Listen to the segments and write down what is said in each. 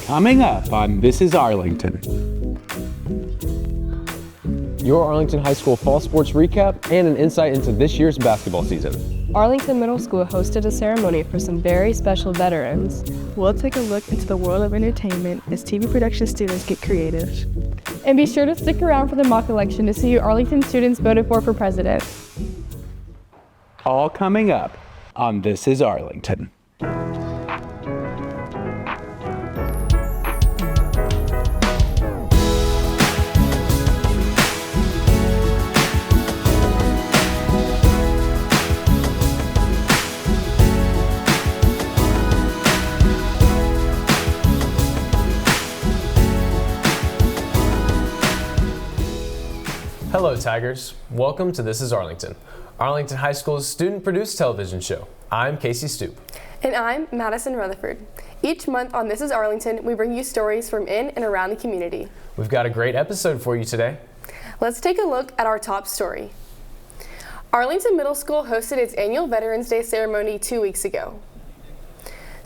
Coming up on This Is Arlington. Your Arlington High School fall sports recap and an insight into this year's basketball season. Arlington Middle School hosted a ceremony for some very special veterans. We'll take a look into the world of entertainment as TV production students get creative. And be sure to stick around for the mock election to see who Arlington students voted for president. All coming up on This Is Arlington. Hello, Tigers. Welcome to This Is Arlington, Arlington High School's student-produced television show. I'm Casey Stoop. And I'm Madison Rutherford. Each month on This Is Arlington, we bring you stories from in and around the community. We've got a great episode for you today. Let's take a look at our top story. Arlington Middle School hosted its annual Veterans Day ceremony 2 weeks ago.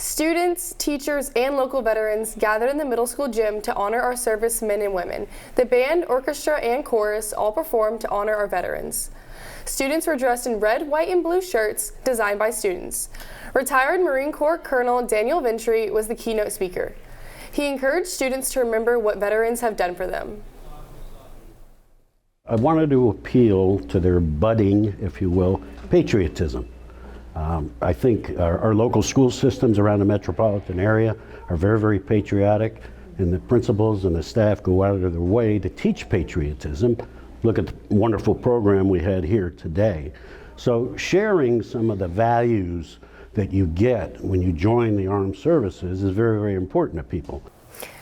Students, teachers, and local veterans gathered in the middle school gym to honor our servicemen and women. The band, orchestra, and chorus all performed to honor our veterans. Students were dressed in red, white, and blue shirts designed by students. Retired Marine Corps Colonel Daniel Ventry was the keynote speaker. He encouraged students to remember what veterans have done for them. I wanted to appeal to their budding, if you will, patriotism. I think our local school systems around the metropolitan area are very, very patriotic, and the principals and the staff go out of their way to teach patriotism. Look at the wonderful program we had here today. So sharing some of the values that you get when you join the armed services is very, very important to people.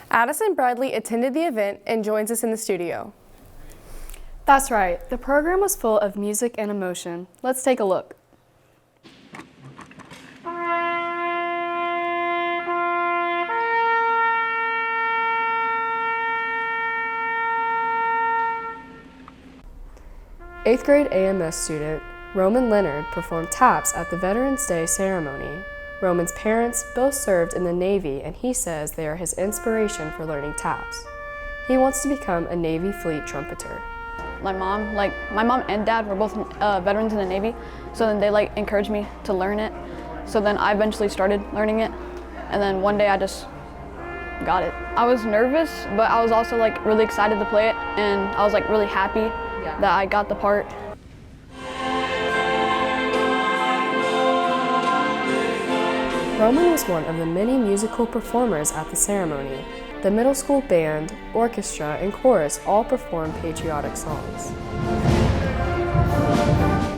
Addison Bradley attended the event and joins us in the studio. That's right, the program was full of music and emotion. Let's take a look. Eighth grade AMS student Roman Leonard performed taps at the Veterans Day ceremony. Roman's parents both served in the Navy, and he says they are his inspiration for learning taps. He wants to become a Navy fleet trumpeter. My mom and dad were both veterans in the Navy, so then they encouraged me to learn it. So then I eventually started learning it, and then one day I just got it. I was nervous, but I was also really excited to play it, and I was really happy that I got the part. Roman was one of the many musical performers at the ceremony. The middle school band, orchestra, and chorus all performed patriotic songs.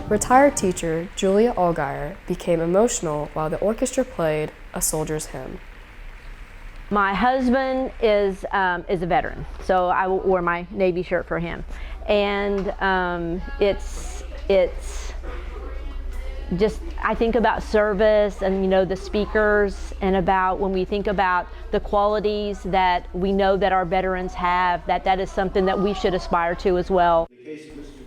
Retired teacher Julia Allgaier became emotional while the orchestra played A Soldier's Hymn. My husband is a veteran, so I wore my Navy shirt for him. And it's just, I think about service and the speakers, and about when we think about the qualities that we know that our veterans have, that is something that we should aspire to as well.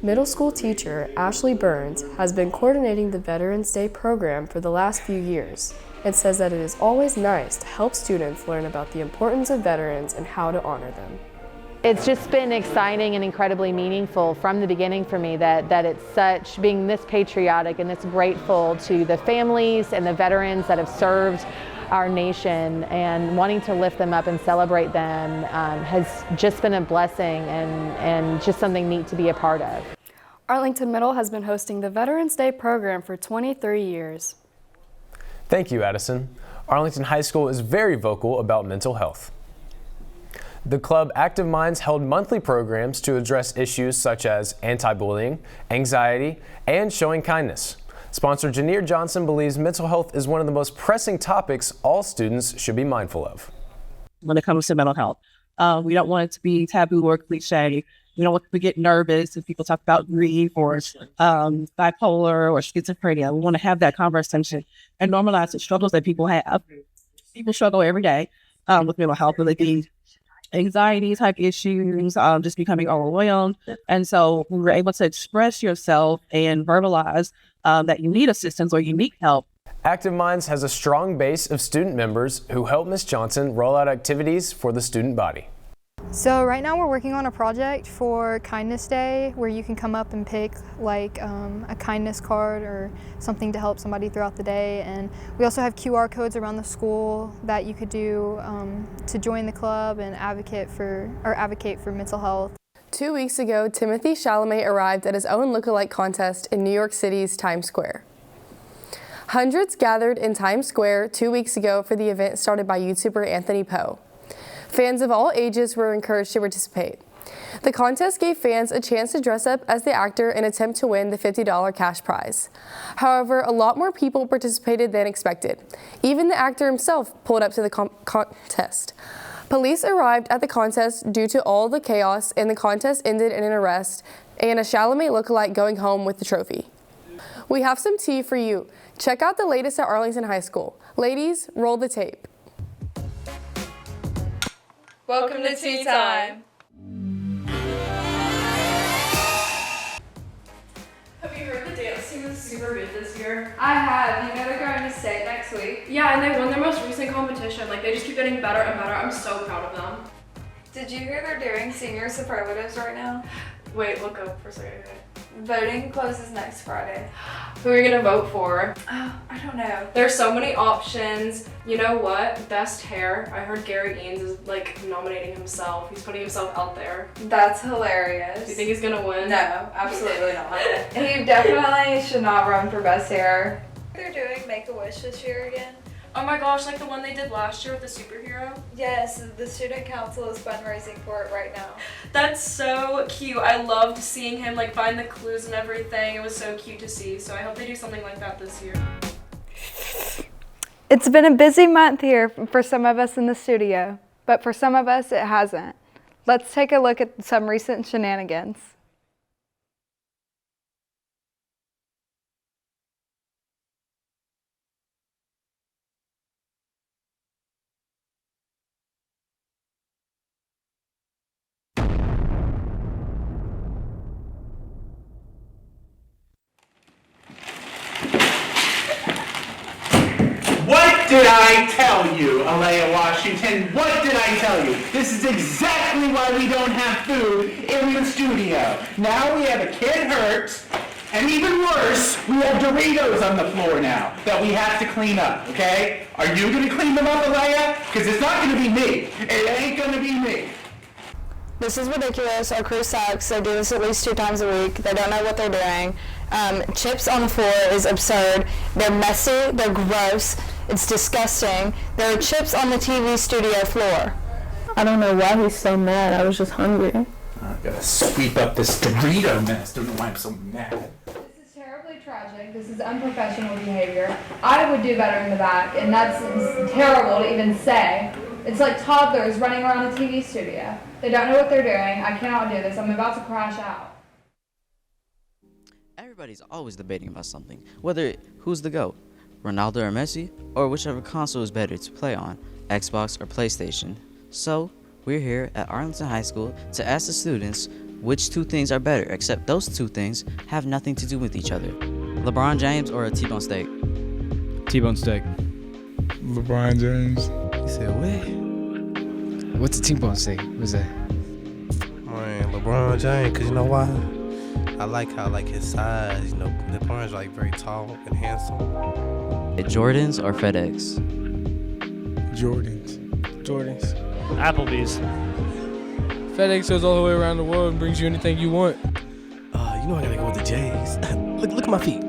Middle school teacher Ashley Burns has been coordinating the Veterans Day program for the last few years and says that it is always nice to help students learn about the importance of veterans and how to honor them. It's just been exciting and incredibly meaningful from the beginning for me that it's being this patriotic and this grateful to the families and the veterans that have served our nation, and wanting to lift them up and celebrate them has just been a blessing and just something neat to be a part of. Arlington Middle has been hosting the Veterans Day program for 23 years. Thank you, Addison. Arlington High School is very vocal about mental health. The club Active Minds held monthly programs to address issues such as anti-bullying, anxiety, and showing kindness. Sponsor Janier Johnson believes mental health is one of the most pressing topics all students should be mindful of. When it comes to mental health, we don't want it to be taboo or cliche. We don't want people to get nervous if people talk about grief or bipolar or schizophrenia. We want to have that conversation and normalize the struggles that people have. People struggle every day with mental health, whether it be anxiety type issues, just becoming overwhelmed. And so we were able to express yourself and verbalize that you need assistance or you need help. Active Minds has a strong base of student members who help Ms. Johnson roll out activities for the student body. So right now we're working on a project for Kindness Day where you can come up and pick like a kindness card or something to help somebody throughout the day. And we also have QR codes around the school that you could do to join the club and advocate for mental health. 2 weeks ago, Timothee Chalamet arrived at his own lookalike contest in New York City's Times Square. Hundreds gathered in Times Square 2 weeks ago for the event started by YouTuber Anthony Poe. Fans of all ages were encouraged to participate. The contest gave fans a chance to dress up as the actor and attempt to win the $50 cash prize. However, a lot more people participated than expected. Even the actor himself pulled up to the contest. Police arrived at the contest due to all the chaos, and the contest ended in an arrest and a Chalamet lookalike going home with the trophy. We have some tea for you. Check out the latest at Arlington High School. Ladies, roll the tape. Welcome to Tea Time. Have you heard the dance team is super good this year? I have. You know they're going to state next week. Yeah, and they won their most recent competition. Like, they just keep getting better and better. I'm so proud of them. Did you hear they're doing senior superlatives right now? Wait, look up for a second. Voting closes next Friday. Who are you gonna vote for? Oh, I don't know. There's so many options. You know what? Best hair. I heard Gary Eanes is like nominating himself. He's putting himself out there. That's hilarious. Do you think he's gonna win? No, absolutely not. He definitely should not run for best hair. They're doing Make-A-Wish this year again. Oh my gosh, like the one they did last year with the superhero? Yes, the student council is fundraising for it right now. That's so cute. I loved seeing him like find the clues and everything. It was so cute to see. So I hope they do something like that this year. It's been a busy month here for some of us in the studio, but for some of us it hasn't. Let's take a look at some recent shenanigans. What did I tell you, Alea Washington? What did I tell you? This is exactly why we don't have food in the studio. Now we have a kid hurt, and even worse, we have Doritos on the floor now that we have to clean up, okay? Are you gonna clean them up, Alea? Because it's not gonna be me. It ain't gonna be me. This is ridiculous. Our crew sucks. They do this at least 2 times a week. They don't know what they're doing. Chips on the floor is absurd. They're messy. They're gross. It's disgusting. There are chips on the TV studio floor. I don't know why he's so mad. I was just hungry. I gotta sweep up this Dorito mess. Don't know why I'm so mad. This is terribly tragic. This is unprofessional behavior. I would do better in the back, and that's terrible to even say. It's like toddlers running around a TV studio. They don't know what they're doing. I cannot do this. I'm about to crash out. Everybody's always debating about something, whether who's the GOAT, Ronaldo or Messi, or whichever console is better to play on, Xbox or PlayStation. So, we're here at Arlington High School to ask the students which 2 things are better, except those 2 things have nothing to do with each other. LeBron James or a T-bone steak? T-bone steak. LeBron James. You said what? What's a T-bone steak? What's that? Man, LeBron James, cause you know why? I like how his size, you know, LeBron's like very tall and handsome. Jordans or FedEx? Jordans. Applebee's. FedEx goes all the way around the world and brings you anything you want. You know I gotta go with the J's. look at my feet.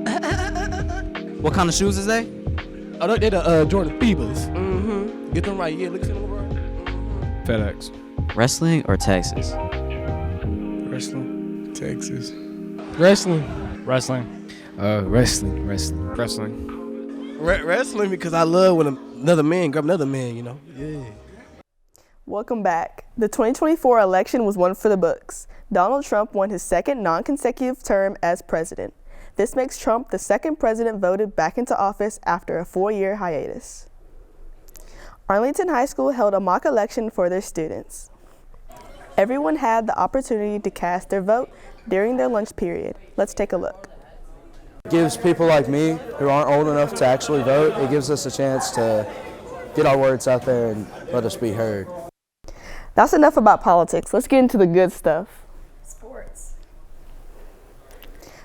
What kind of shoes is they? Oh, they're the Jordan Feebers. Mm-hmm. Get them right, yeah, look at them, bro. Mm-hmm. FedEx. Wrestling or Texas? Wrestling. Texas. Wrestling. Wrestling. Wrestling. Wrestling because I love when another man grab another man, you know? Yeah. Welcome back. The 2024 election was one for the books. Donald Trump won his second non-consecutive term as president. This makes Trump the second president voted back into office after a 4-year hiatus. Arlington High School held a mock election for their students. Everyone had the opportunity to cast their vote during their lunch period. Let's take a look. It gives people like me who aren't old enough to actually vote, it gives us a chance to get our words out there and let us be heard. That's enough about politics. Let's get into the good stuff. Sports.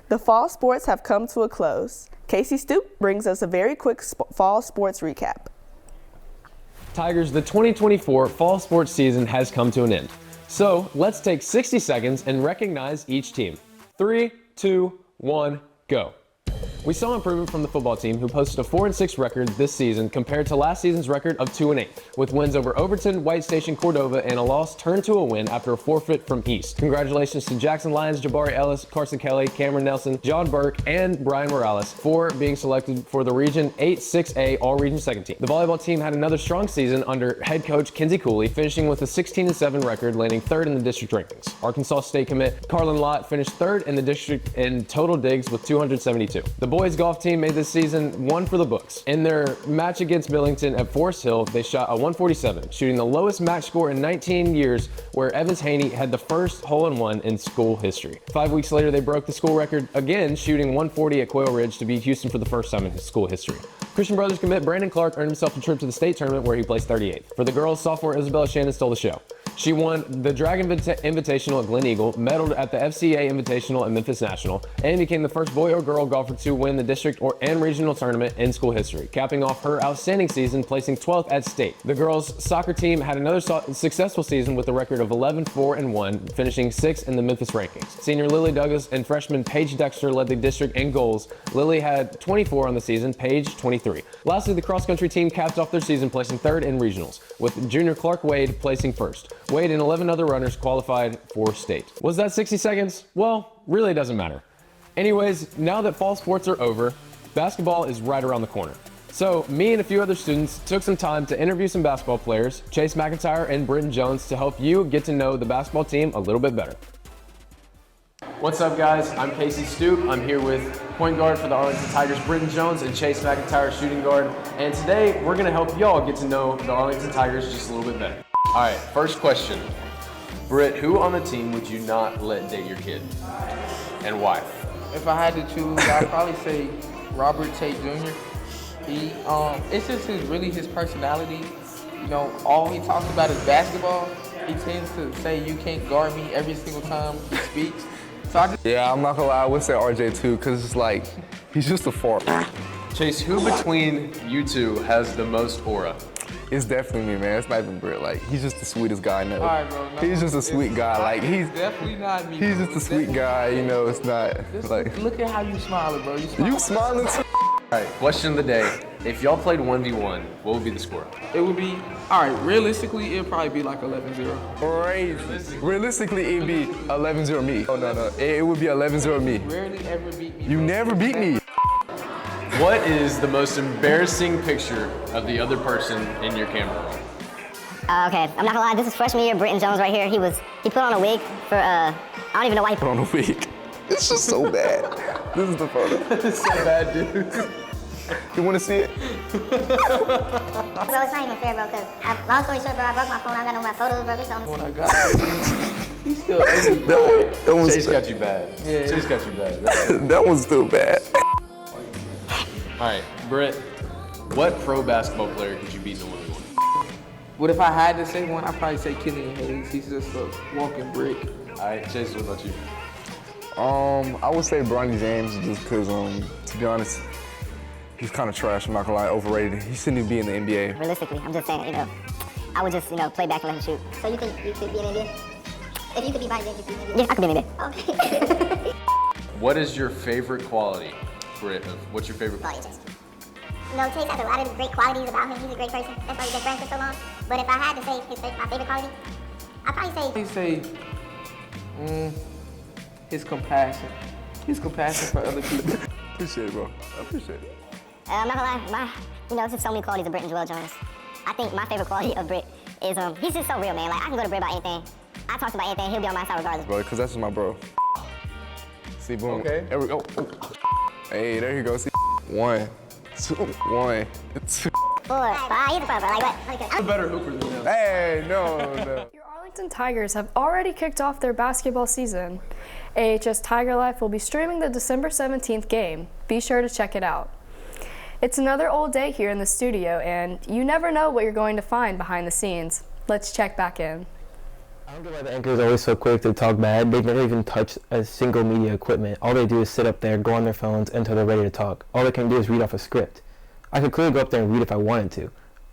The fall sports have come to a close. Casey Stoop brings us a very quick fall sports recap. Tigers, the 2024 fall sports season has come to an end. So let's take 60 seconds and recognize each team. 3, 2, 1, go. We saw improvement from the football team, who posted a 4-6 record this season compared to last season's record of 2-8, with wins over Overton, White Station, Cordova, and a loss turned to a win after a forfeit from East. Congratulations to Jackson Lyons, Jabari Ellis, Carson Kelly, Cameron Nelson, John Burke, and Brian Morales for being selected for the Region 8-6A All-Region Second Team. The volleyball team had another strong season under head coach Kinsey Cooley, finishing with a 16-7 record, landing 3rd in the district rankings. Arkansas State commit Carlin Lott finished 3rd in the district in total digs with 272. The boys golf team made this season one for the books. In their match against Millington at Forest Hill, they shot a 147, shooting the lowest match score in 19 years, where Evans Haney had the first hole-in-one in school history. 5 weeks later, they broke the school record again, shooting 140 at Quail Ridge to beat Houston for the first time in his school history. Christian Brothers commit Brandon Clark earned himself a trip to the state tournament, where he placed 38th. For the girls, sophomore Isabella Shannon stole the show. She won the Dragon Invitational at Glen Eagle, medaled at the FCA Invitational at Memphis National, and became the first boy or girl golfer to win the district and regional tournament in school history, capping off her outstanding season, placing 12th at state. The girls' soccer team had another successful season with a record of 11-4-1, finishing 6th in the Memphis rankings. Senior Lily Douglas and freshman Paige Dexter led the district in goals. Lily had 24 on the season, Paige 23. Lastly, the cross-country team capped off their season, placing 3rd in regionals, with junior Clark Wade placing 1st. Wade and 11 other runners qualified for state. Was that 60 seconds? Well, really doesn't matter. Anyways, now that fall sports are over, basketball is right around the corner. So me and a few other students took some time to interview some basketball players, Chase McIntyre and Britton Jones, to help you get to know the basketball team a little bit better. What's up, guys? I'm Casey Stoop. I'm here with point guard for the Arlington Tigers, Britton Jones, and Chase McIntyre, shooting guard. And today, we're gonna help y'all get to know the Arlington Tigers just a little bit better. All right, first question. Britt, who on the team would you not let date your kid, and why? If I had to choose, I'd probably say Robert Tate Jr. It's just his personality. You know, all he talks about is basketball. He tends to say, "You can't guard me," every single time he speaks. So yeah, I'm not gonna lie, I would say RJ too, because it's like, he's just a fart. Chase, who between you two has the most aura? It's definitely me, man. It's not even Britt. Like, he's just the sweetest guy I know. All right, bro. No, he's just a sweet guy. Like, he's definitely not me. He's just a sweet guy, you know. It's not like. Look at how you smiling, bro. You smiling too. All right, question of the day. If y'all played 1v1, what would be the score? It would be, all right, realistically, it'd probably be like 11-0. Crazy. Realistically, it'd be 11-0 me. Oh, no. It would be 11-0 me. You rarely ever beat me. You never beat me. What is the most embarrassing picture of the other person in your camera? Okay, I'm not gonna lie, this is freshman year, Britton Jones right here. He put on a wig for, I don't even know why he put on a wig. It's just so bad. This is the photo. It's so bad, dude. You wanna see it? Bro, it's not even fair, bro, because long story short, bro, I broke my phone, I got no my photos, bro, this on When I got it, he's still angry, bro. Chase got you bad. Yeah. Chase got you bad. That one's still bad. All right, Britt, what pro basketball player could you beat in a 1v1? But if I had to say one, I'd probably say Killian Hayes. He's just a walking brick. All right, Chase, what about you? I would say Bronny James, just because, to be honest, he's kind of trash. I'm not gonna lie, overrated. He shouldn't even be in the NBA. Realistically, I'm just saying, you know, I would just, you know, play back and let him shoot. So you think you could be in the NBA? If you could be Bronny James, you could be in the NBA? Yeah, I could be in the NBA. Okay. What is your favorite quality, Britt? What's your favorite quality? No, Chase has a lot of great qualities about him. He's a great person. That's why we've been friends for so long. But if I had to say my favorite quality, I'd probably say his compassion. His compassion for other people. Appreciate it, bro. I appreciate it. I'm not gonna lie, there's just so many qualities of Britt and Joel Jonas. I think my favorite quality of Britt is he's just so real, man. Like, I can go to Britt about anything. I talk about anything, he'll be on my side regardless. Bro, because that's just my bro. See, boom. Okay. There we go. Hey, there you go. See, 1, 2, 1, 2. 4, 5. He's a pro, bro. Like, what? I'm a better hooper than him. Hey, no. Your Arlington Arlington Tigers have already kicked off their basketball season. AHS Tiger Life will be streaming the December 17th game. Be sure to check it out. It's another old day here in the studio, and you never know what you're going to find behind the scenes. Let's check back in. I don't get why the anchors are always so quick to talk bad. They've never even touched a single media equipment. All they do is sit up there, go on their phones until they're ready to talk. All they can do is read off a script. I could clearly go up there and read if I wanted to.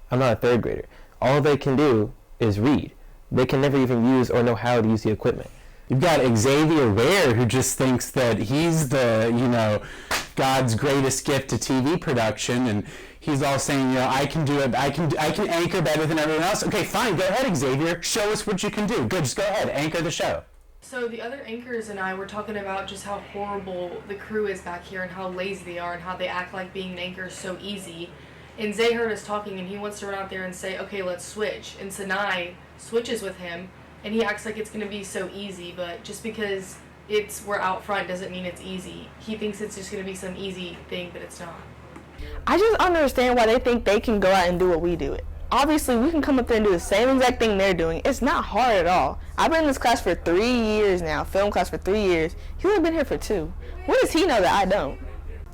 I'm not a third grader. All they can do is read. They can never even use or know how to use the equipment. You've got Xavier Ware, who just thinks that he's the, God's greatest gift to TV production, and he's all saying, I can do it, I can anchor better than everyone else. Okay, fine, go ahead, Xavier. Show us what you can do. Good, just go ahead, anchor the show. So the other anchors and I were talking about just how horrible the crew is back here and how lazy they are and how they act like being an anchor is so easy. And Zay heard us talking and he wants to run out there and say, okay, let's switch. And Sinai switches with him and he acts like it's going to be so easy, but just because we're out front doesn't mean it's easy. He thinks it's just going to be some easy thing, but it's not. I just understand why they think they can go out and do what we do. Obviously, we can come up there and do the same exact thing they're doing. It's not hard at all. I've been in this class for 3 years now, film class for 3 years. He's only been here for 2. What does he know that I don't?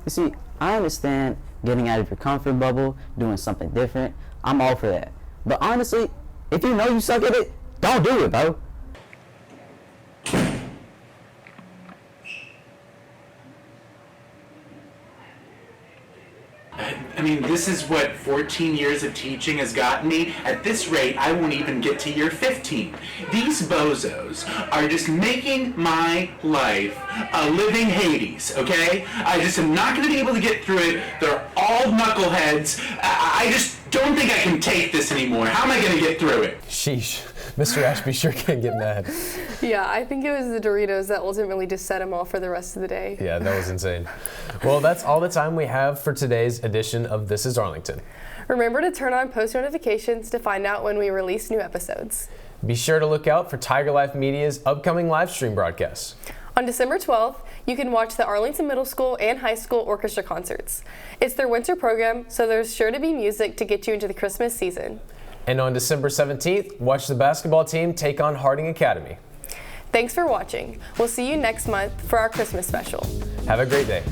You see, I understand getting out of your comfort bubble, doing something different. I'm all for that. But honestly, if you know you suck at it, don't do it, bro. I mean, this is what 14 years of teaching has gotten me. At this rate, I won't even get to year 15. These bozos are just making my life a living Hades, okay? I just am not going to be able to get through it. They're all knuckleheads. I just don't think I can take this anymore. How am I going to get through it? Sheesh. Mr. Ashby sure can get mad. Yeah, I think it was the Doritos that ultimately just set him off for the rest of the day. Yeah, that was insane. Well, that's all the time we have for today's edition of This is Arlington. Remember to turn on post notifications to find out when we release new episodes. Be sure to look out for Tiger Life Media's upcoming live stream broadcasts. On December 12th, you can watch the Arlington Middle School and High School orchestra concerts. It's their winter program, so there's sure to be music to get you into the Christmas season. And on December 17th, watch the basketball team take on Harding Academy. Thanks for watching. We'll see you next month for our Christmas special. Have a great day.